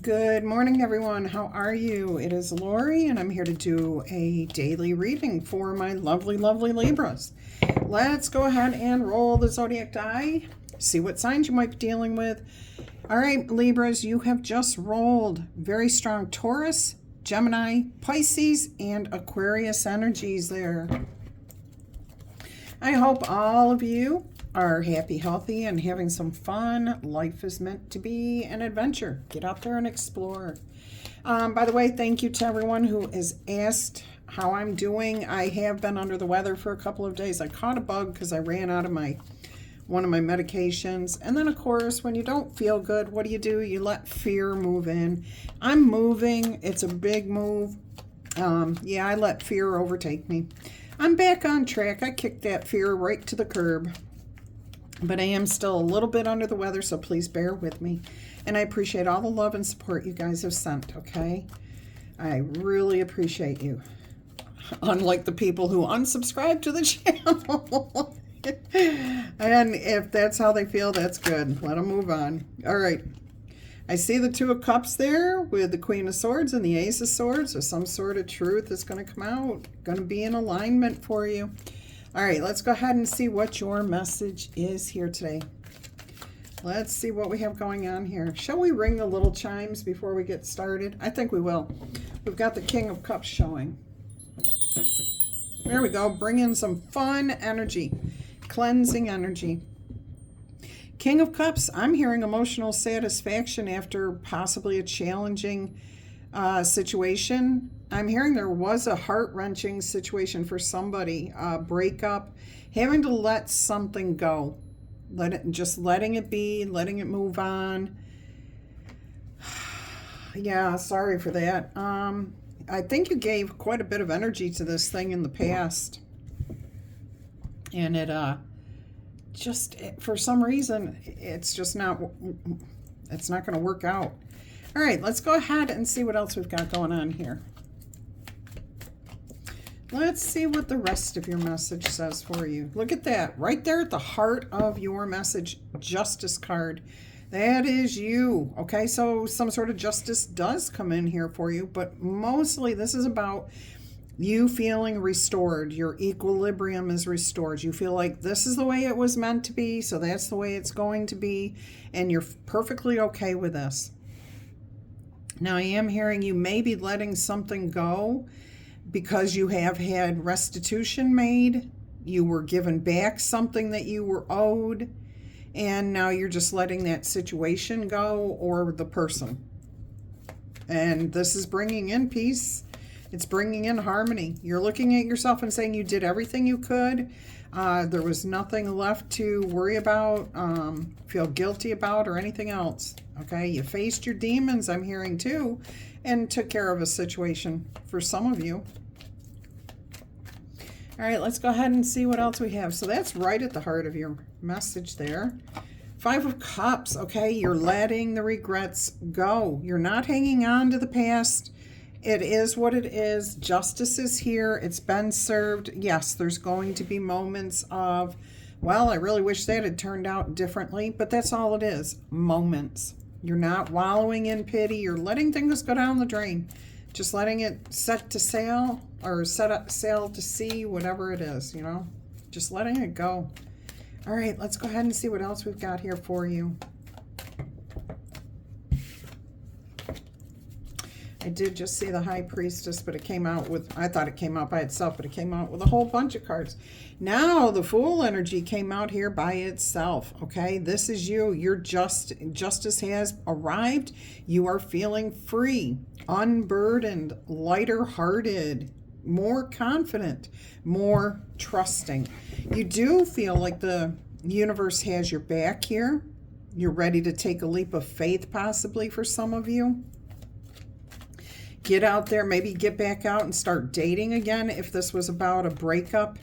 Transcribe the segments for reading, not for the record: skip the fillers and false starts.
Good morning, everyone. How are you? It is Laurie, and I'm here to do a daily reading for my lovely, lovely Libras. Let's go ahead and roll the zodiac die, see what signs you might be dealing with. All right, Libras, you have just rolled very strong Taurus, Gemini, Pisces, and Aquarius energies there. I hope all of you are happy, healthy, and having some fun. Life is meant to be an adventure. Get out there and explore. By the way, thank you to everyone who has asked how I'm doing. I have been under the weather for a couple of days. I caught a bug because I ran out of one of my medications. And then, of course, when you don't feel good, what do? You let fear move in. I'm moving. It's a big move. Yeah, I let fear overtake me. I'm back on track. I kicked that fear right to the curb. But I am still a little bit under the weather, so please bear with me. And I appreciate all the love and support you guys have sent, okay? I really appreciate you. Unlike the people who unsubscribe to the channel. And if that's how they feel, that's good. Let them move on. All right. I see the Two of Cups there with the Queen of Swords and the Ace of Swords. So some sort of truth is going to come out. Going to be in alignment for you. All right, let's go ahead and see what your message is here today. Let's see what we have going on here. Shall we ring the little chimes before we get started? I think we will. We've got the King of Cups showing. There we go. Bring in some fun energy, cleansing energy. King of Cups, I'm hearing emotional satisfaction after possibly a challenging situation. I'm hearing there was a heart-wrenching situation for somebody, a breakup, having to let something go, just letting it be, letting it move on. Yeah, sorry for that. I think you gave quite a bit of energy to this thing in the past, and it just for some reason it's not going to work out. All right, let's go ahead and see what else we've got going on here. Let's see what the rest of your message says for you. Look at that. Right there at the heart of your message, Justice card. That is you. Okay, so some sort of justice does come in here for you, but mostly this is about you feeling restored. Your equilibrium is restored. You feel like this is the way it was meant to be, so that's the way it's going to be, and you're perfectly okay with this. Now, I am hearing you may be letting something go because you have had restitution made. You were given back something that you were owed, and now you're just letting that situation go or the person. And this is bringing in peace. It's bringing in harmony. You're looking at yourself and saying you did everything you could. There was nothing left to worry about, feel guilty about, or anything else. Okay, you faced your demons, I'm hearing too, and took care of a situation for some of you. All right, let's go ahead and see what else we have. So that's right at the heart of your message there. Five of Cups, okay, you're letting the regrets go. You're not hanging on to the past. It is what it is. Justice is here. It's been served. Yes, there's going to be moments of, well, I really wish that had turned out differently, but that's all it is, moments. You're not wallowing in pity. You're letting things go down the drain. Just letting it set to sail or set up sail to sea, whatever it is, you know, just letting it go. All right, let's go ahead and see what else we've got here for you. I did just see the High Priestess, but it came out with, I thought it came out by itself, but it came out with a whole bunch of cards. Now the Fool energy came out here by itself, okay? This is you. Your justice has arrived. You are feeling free, unburdened, lighter-hearted, more confident, more trusting. You do feel like the universe has your back here. You're ready to take a leap of faith, possibly, for some of you. Get out there, maybe get back out and start dating again if this was about a breakup.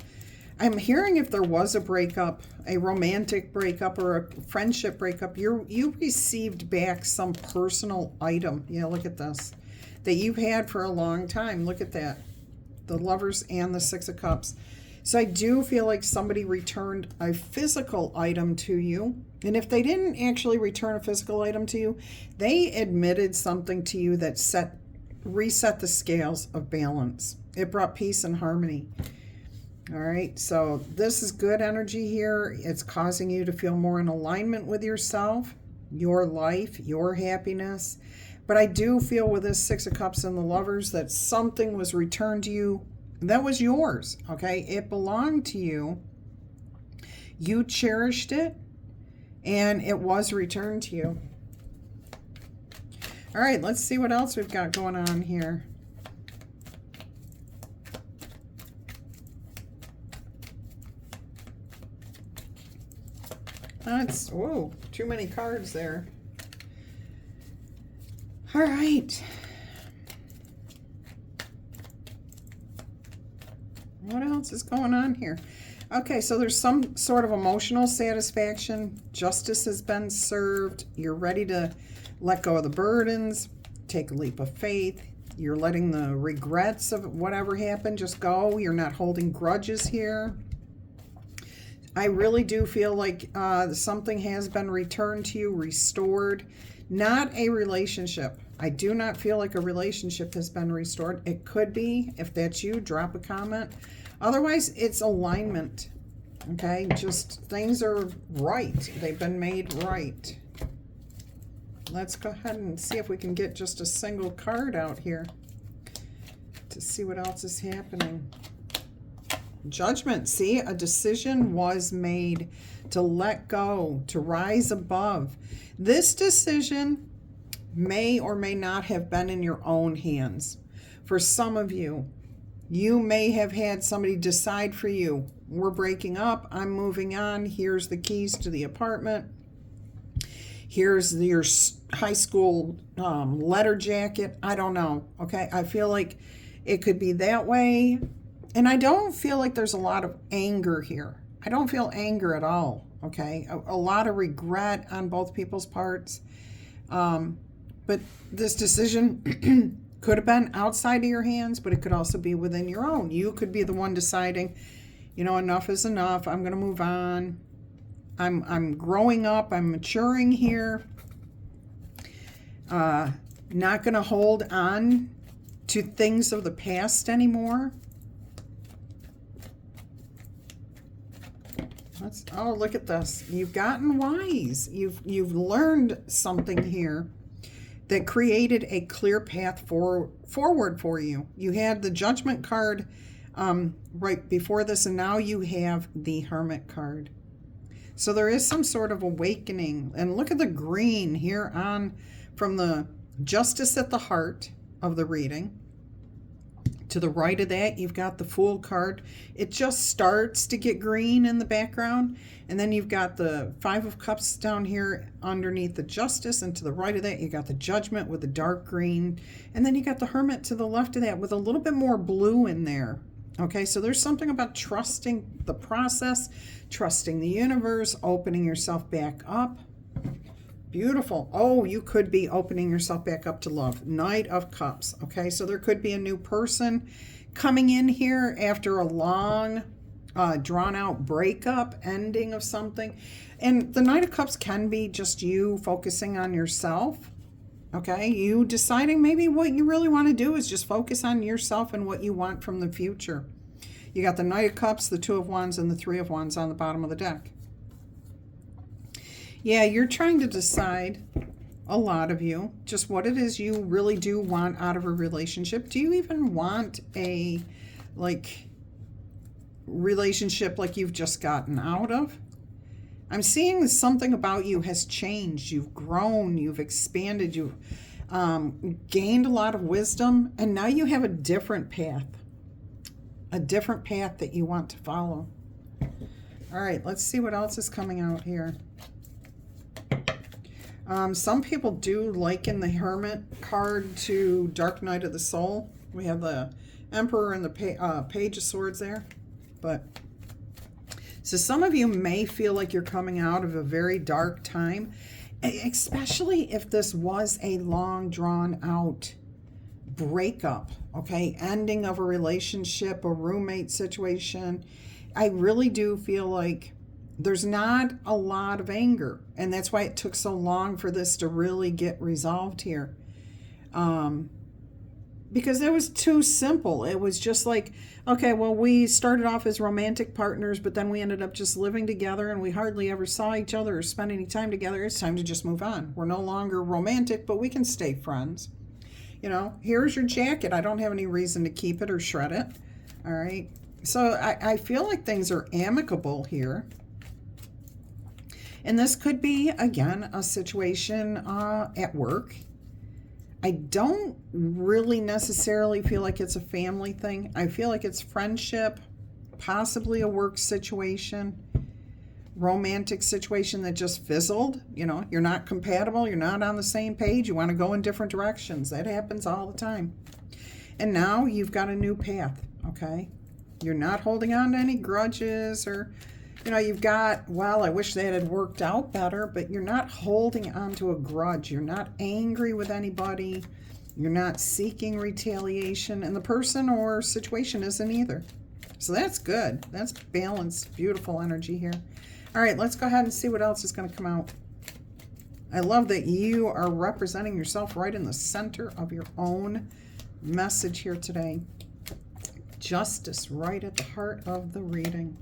I'm hearing if there was a breakup, a romantic breakup or a friendship breakup, you received back some personal item. Yeah, look at this. That you've had for a long time. Look at that. The Lovers and the Six of Cups. So I do feel like somebody returned a physical item to you. And if they didn't actually return a physical item to you, they admitted something to you that reset the scales of balance. It brought peace and harmony. All right, so this is good energy here. It's causing you to feel more in alignment with yourself, your life, your happiness. But I do feel with this Six of Cups and the Lovers that something was returned to you that was yours, okay? It belonged to you. You cherished it, and it was returned to you. All right, let's see what else we've got going on here. That's, whoa, too many cards there. All right. What else is going on here? Okay, so there's some sort of emotional satisfaction. Justice has been served. You're ready to let go of the burdens, take a leap of faith. You're letting the regrets of whatever happened just go. You're not holding grudges here. I really do feel like something has been returned to you, restored. Not a relationship. I do not feel like a relationship has been restored. It could be. If that's you, drop a comment. Otherwise, it's alignment. Okay, just things are right. They've been made right. Let's go ahead and see if we can get just a single card out here to see what else is happening. Judgment. See, a decision was made to let go, to rise above. This decision may or may not have been in your own hands. For some of you, you may have had somebody decide for you, we're breaking up, I'm moving on, here's the keys to the apartment, here's your high school letter jacket. I don't know, okay? I feel like it could be that way. And I don't feel like there's a lot of anger here. I don't feel anger at all, okay? A lot of regret on both people's parts. But this decision could have been outside of your hands, but it could also be within your own. You could be the one deciding, you know, enough is enough. I'm going to move on. I'm growing up. I'm maturing here. Not going to hold on to things of the past anymore. Oh, look at this. You've gotten wise. You've learned something here that created a clear path forward for you. You had the Judgment card right before this, and now you have the Hermit card. So there is some sort of awakening. And look at the green here on from the Justice at the heart of the reading. To the right of that, you've got the Fool card. It just starts to get green in the background. And then you've got the Five of Cups down here underneath the Justice. And to the right of that, you got the Judgment with the dark green. And then you got the Hermit to the left of that with a little bit more blue in there. Okay, so there's something about trusting the process, trusting the universe, opening yourself back up. Beautiful. Oh, you could be opening yourself back up to love. Knight of Cups. Okay, so there could be a new person coming in here after a long, drawn-out breakup, ending of something. And the Knight of Cups can be just you focusing on yourself. Okay, you deciding maybe what you really want to do is just focus on yourself and what you want from the future. You got the Knight of Cups, the Two of Wands, and the Three of Wands on the bottom of the deck. Yeah, you're trying to decide, a lot of you, just what it is you really do want out of a relationship. Do you even want a, relationship like you've just gotten out of? I'm seeing something about you has changed. You've grown, you've expanded, you've gained a lot of wisdom, and now you have a different path that you want to follow. All right, let's see what else is coming out here. Some people do liken the Hermit card to Dark Night of the Soul. We have the Emperor and the Page of Swords there. But so some of you may feel like you're coming out of a very dark time, especially if this was a long, drawn-out breakup, okay? Ending of a relationship, a roommate situation. I really do feel like there's not a lot of anger, and that's why it took so long for this to really get resolved here. Because it was too simple. It was just like, okay, well, we started off as romantic partners, but then we ended up just living together and we hardly ever saw each other or spent any time together. It's time to just move on. We're no longer romantic, but we can stay friends. You know, here's your jacket. I don't have any reason to keep it or shred it. All right. So I feel like things are amicable here. And this could be, again, a situation at work. I don't really necessarily feel like it's a family thing. I feel like it's friendship, possibly a work situation, romantic situation that just fizzled. You know, you're not compatible. You're not on the same page. You want to go in different directions. That happens all the time. And now you've got a new path, okay? You're not holding on to any grudges or, you know, you've got, well, I wish that had worked out better, but you're not holding on to a grudge. You're not angry with anybody. You're not seeking retaliation, and the person or situation isn't either. So that's good. That's balanced, beautiful energy here. All right, let's go ahead and see what else is going to come out. I love that you are representing yourself right in the center of your own message here today. Justice right at the heart of the reading.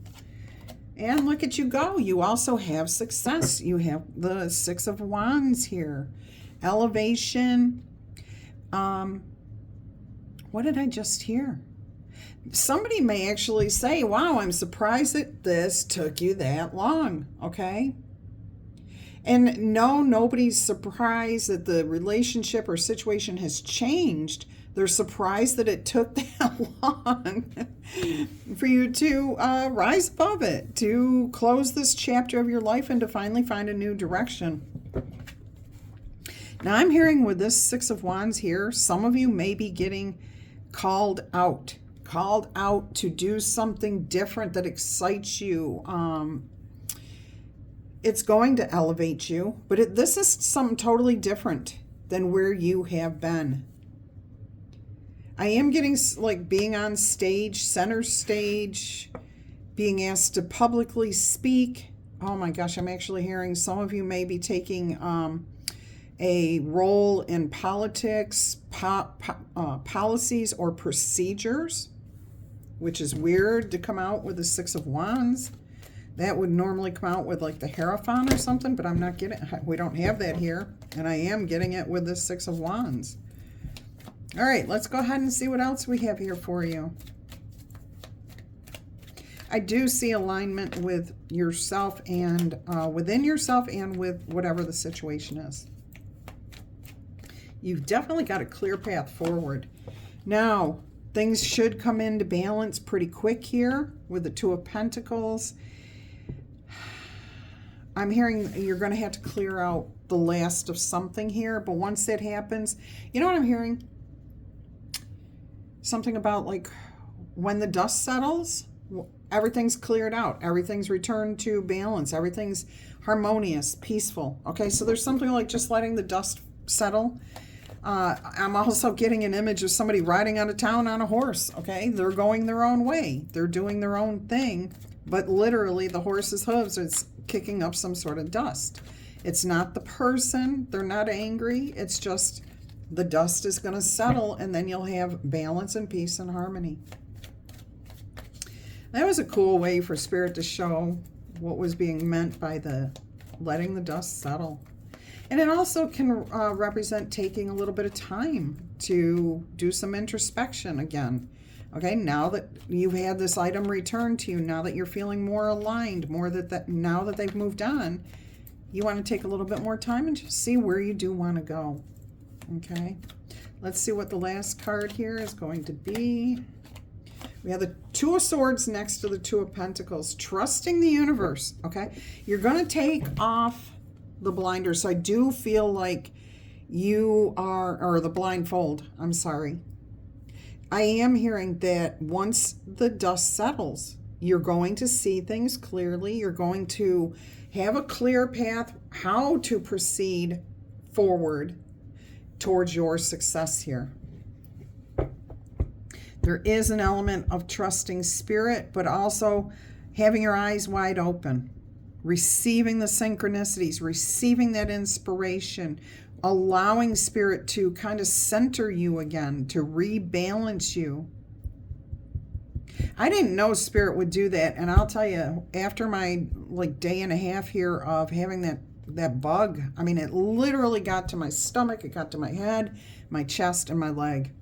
And look at you go. You also have success. You have the Six of Wands here. Elevation. What did I just hear? Somebody may actually say, wow, I'm surprised that this took you that long. Okay. And no, nobody's surprised that the relationship or situation has changed. They're surprised that it took that long for you to rise above it, to close this chapter of your life and to finally find a new direction. Now I'm hearing with this Six of Wands here, some of you may be getting called out to do something different that excites you. It's going to elevate you, but this is something totally different than where you have been. I am getting like being on stage, center stage, being asked to publicly speak. Oh my gosh, I'm actually hearing some of you may be taking a role in politics, policies, or procedures, which is weird to come out with the Six of Wands. That would normally come out with like the Hierophant or something, but I'm not getting, we don't have that here. And I am getting it with the Six of Wands. All right, let's go ahead and see what else we have here for you. I do see alignment with yourself and within yourself and with whatever the situation is. You've definitely got a clear path forward. Now, things should come into balance pretty quick here with the Two of Pentacles. I'm hearing you're going to have to clear out the last of something here, but once that happens, you know what I'm hearing? Something about like when the dust settles, everything's cleared out. Everything's returned to balance. Everything's harmonious, peaceful. Okay, so there's something like just letting the dust settle. I'm also getting an image of somebody riding out of town on a horse. Okay, they're going their own way. They're doing their own thing, but literally the horse's hooves is kicking up some sort of dust. It's not the person. They're not angry. It's just the dust is going to settle, and then you'll have balance and peace and harmony. That was a cool way for Spirit to show what was being meant by the letting the dust settle. And it also can represent taking a little bit of time to do some introspection again. Okay, now that you've had this item returned to you, now that you're feeling more aligned, now that they've moved on, you want to take a little bit more time and just see where you do want to go. Okay, let's see what the last card here is going to be. We have the Two of Swords next to the Two of Pentacles. Trusting the universe, okay? You're going to take off the blinders. So I do feel like you are, or the blindfold, I'm sorry. I am hearing that once the dust settles, you're going to see things clearly. You're going to have a clear path how to proceed forward towards your success here. There is an element of trusting Spirit, but also having your eyes wide open, receiving the synchronicities, receiving that inspiration, allowing Spirit to kind of center you again, to rebalance you. I didn't know Spirit would do that, and I'll tell you, after my day and a half here of having that bug, I mean, it literally got to my stomach, it got to my head, my chest, and my leg.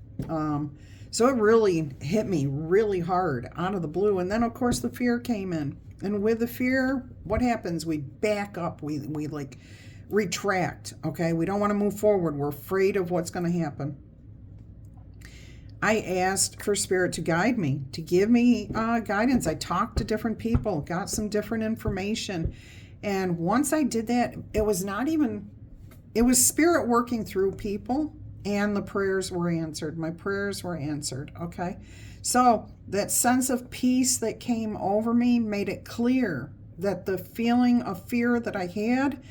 So it really hit me really hard out of the blue. And then, of course, the fear came in. And with the fear, what happens? We back up. We retract, okay? We don't want to move forward. We're afraid of what's going to happen. I asked for Spirit to guide me, to give me guidance. I talked to different people, got some different information. And once I did that, it was Spirit working through people, and the prayers were answered. My prayers were answered, okay? So that sense of peace that came over me made it clear that the feeling of fear that I had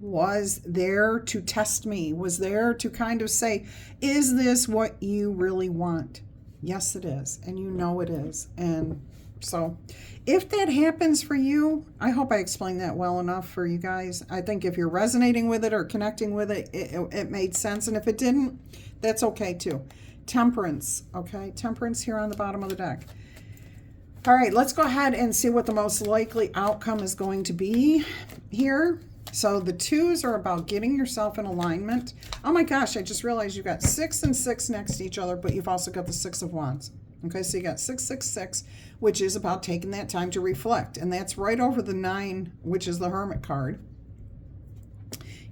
was there to test me, was there to kind of say, is this what you really want? Yes, it is. And you know it is. And so if that happens for you, I hope I explained that well enough for you guys. I think if you're resonating with it or connecting with it, it made sense. And if it didn't, that's okay too. Temperance, okay? Temperance here on the bottom of the deck. All right, let's go ahead and see what the most likely outcome is going to be here. So the 2s are about getting yourself in alignment. Oh my gosh, I just realized you've got 6 and 6 next to each other, but you've also got the 6 of Wands. Okay, so you got 666, which is about taking that time to reflect. And that's right over the 9, which is the Hermit card.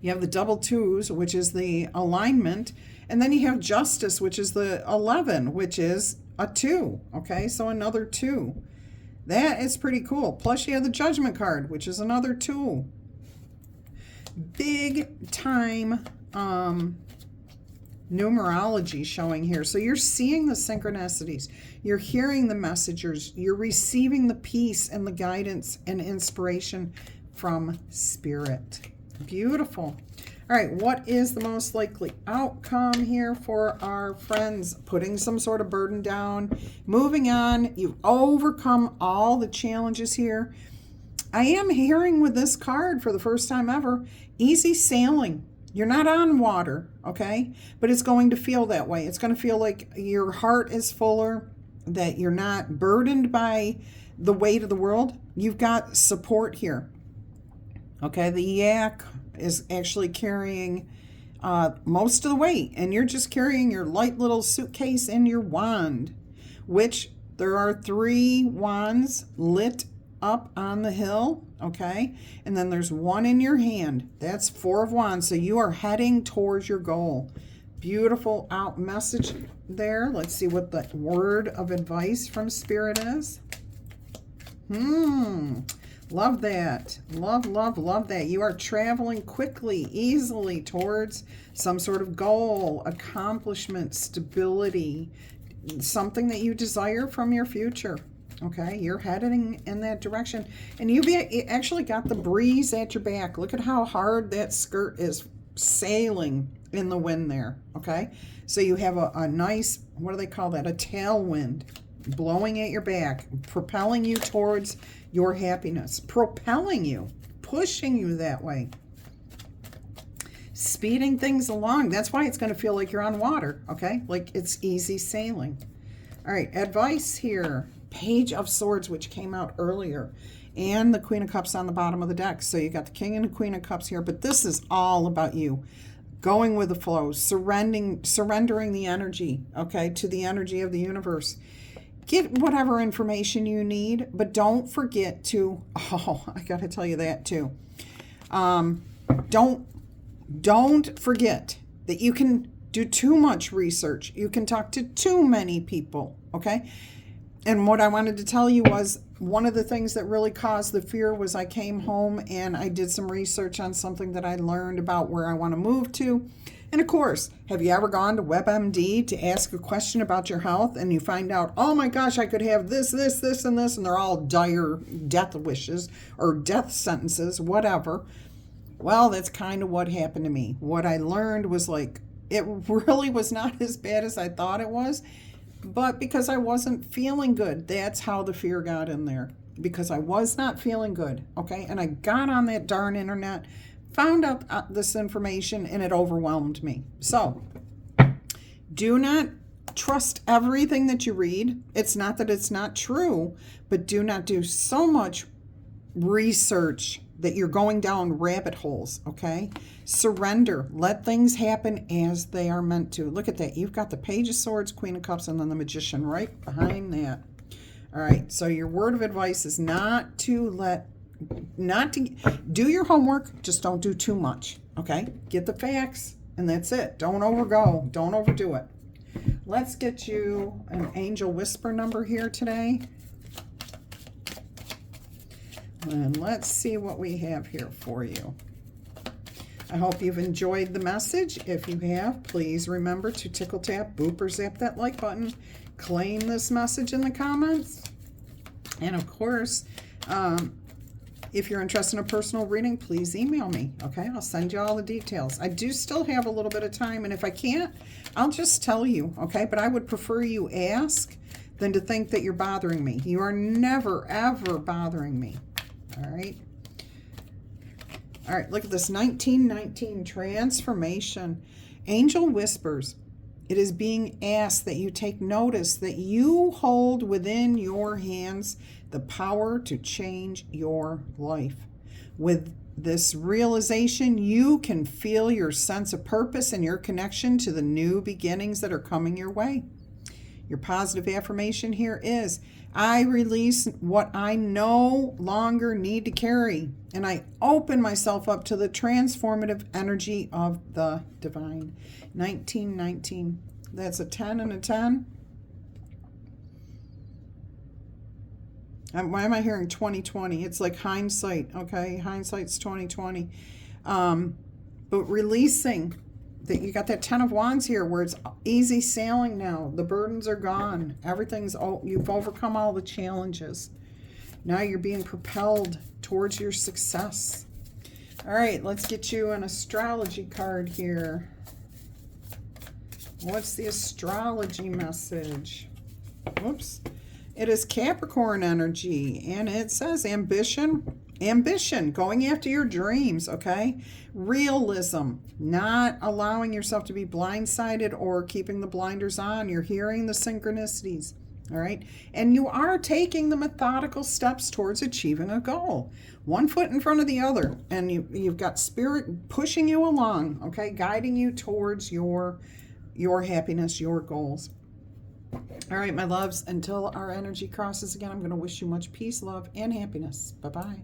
You have the double 2s, which is the alignment. And then you have Justice, which is the 11, which is a 2. Okay, so another 2. That is pretty cool. Plus you have the Judgment card, which is another 2. Big time numerology showing here. So you're seeing the synchronicities, you're hearing the messengers, you're receiving the peace and the guidance and inspiration from Spirit. Beautiful. All right, what is the most likely outcome here for our friends? Putting some sort of burden down, moving on. You've overcome all the challenges here. I am hearing with this card for the first time ever, easy sailing. You're not on water, okay? But it's going to feel that way. It's going to feel like your heart is fuller, that you're not burdened by the weight of the world. You've got support here, okay? The yak is actually carrying most of the weight, and you're just carrying your light little suitcase and your wand, which there are 3 wands lit up on the hill, okay? And then there's 1 in your hand. That's 4 of Wands. So you are heading towards your goal. Beautiful out message there. Let's see what the word of advice from Spirit is. Love that. Love, love, love that. You are traveling quickly, easily towards some sort of goal, accomplishment, stability, something that you desire from your future. Okay, you're heading in that direction. And you actually got the breeze at your back. Look at how hard that skirt is sailing in the wind there. Okay, so you have a nice, what do they call that? A tailwind blowing at your back, propelling you towards your happiness, propelling you, pushing you that way, speeding things along. That's why it's going to feel like you're on water. Okay, like it's easy sailing. All right, advice here. Page of Swords, which came out earlier, and the Queen of Cups on the bottom of the deck. So you got the King and the Queen of Cups here, but this is all about you going with the flow, surrendering the energy, okay, to the energy of the universe. Get whatever information you need, but don't forget to, I got to tell you that too. Don't forget that you can do too much research. You can talk to too many people, okay? And what I wanted to tell you was one of the things that really caused the fear was I came home and I did some research on something that I learned about where I want to move to. And of course, have you ever gone to WebMD to ask a question about your health and you find out, oh my gosh, I could have this, this, this, and this, and they're all dire death wishes or death sentences, whatever. Well, that's kind of what happened to me. What I learned was like, it really was not as bad as I thought it was. But because I wasn't feeling good, that's how the fear got in there. because I was not feeling good, okay? And I got on that darn internet, found out this information, and it overwhelmed me. So do not trust everything that you read. It's not that it's not true, but do not do so much research that you're going down rabbit holes, okay? Surrender. Let things happen as they are meant to. Look at that. You've got the Page of Swords, Queen of Cups, and then the Magician right behind that. All right, so your word of advice is not to do your homework, just don't do too much, okay? Get the facts, and that's it. Don't overgo, don't overdo it. Let's get you an angel whisper number here today. And let's see what we have here for you. I hope you've enjoyed the message. If you have, please remember to tickle tap, boop, or zap that like button. Claim this message in the comments. And of course, if you're interested in a personal reading, please email me, okay? I'll send you all the details. I do still have a little bit of time, and if I can't, I'll just tell you, okay? But I would prefer you ask than to think that you're bothering me. You are never, ever bothering me, all right? All right, look at this, 1919, transformation. Angel whispers. It is being asked that you take notice that you hold within your hands the power to change your life. With this realization, you can feel your sense of purpose and your connection to the new beginnings that are coming your way. Your positive affirmation here is, I release what I no longer need to carry, and I open myself up to the transformative energy of the divine. 1919. That's a 10 and a 10. Why am I hearing 2020? It's like hindsight, okay? Hindsight's 2020. But releasing, that you got that 10 of Wands here where it's easy sailing now. The burdens are gone. You've overcome all the challenges. Now you're being propelled towards your success. All right, let's get you an astrology card here. What's the astrology message? Whoops. It is Capricorn energy, and it says ambition, going after your dreams, okay? Realism, not allowing yourself to be blindsided or keeping the blinders on. You're hearing the synchronicities, all right? And you are taking the methodical steps towards achieving a goal. One foot in front of the other, and you've got spirit pushing you along, okay? Guiding you towards your happiness, your goals. All right, my loves, until our energy crosses again, I'm going to wish you much peace, love, and happiness. Bye-bye.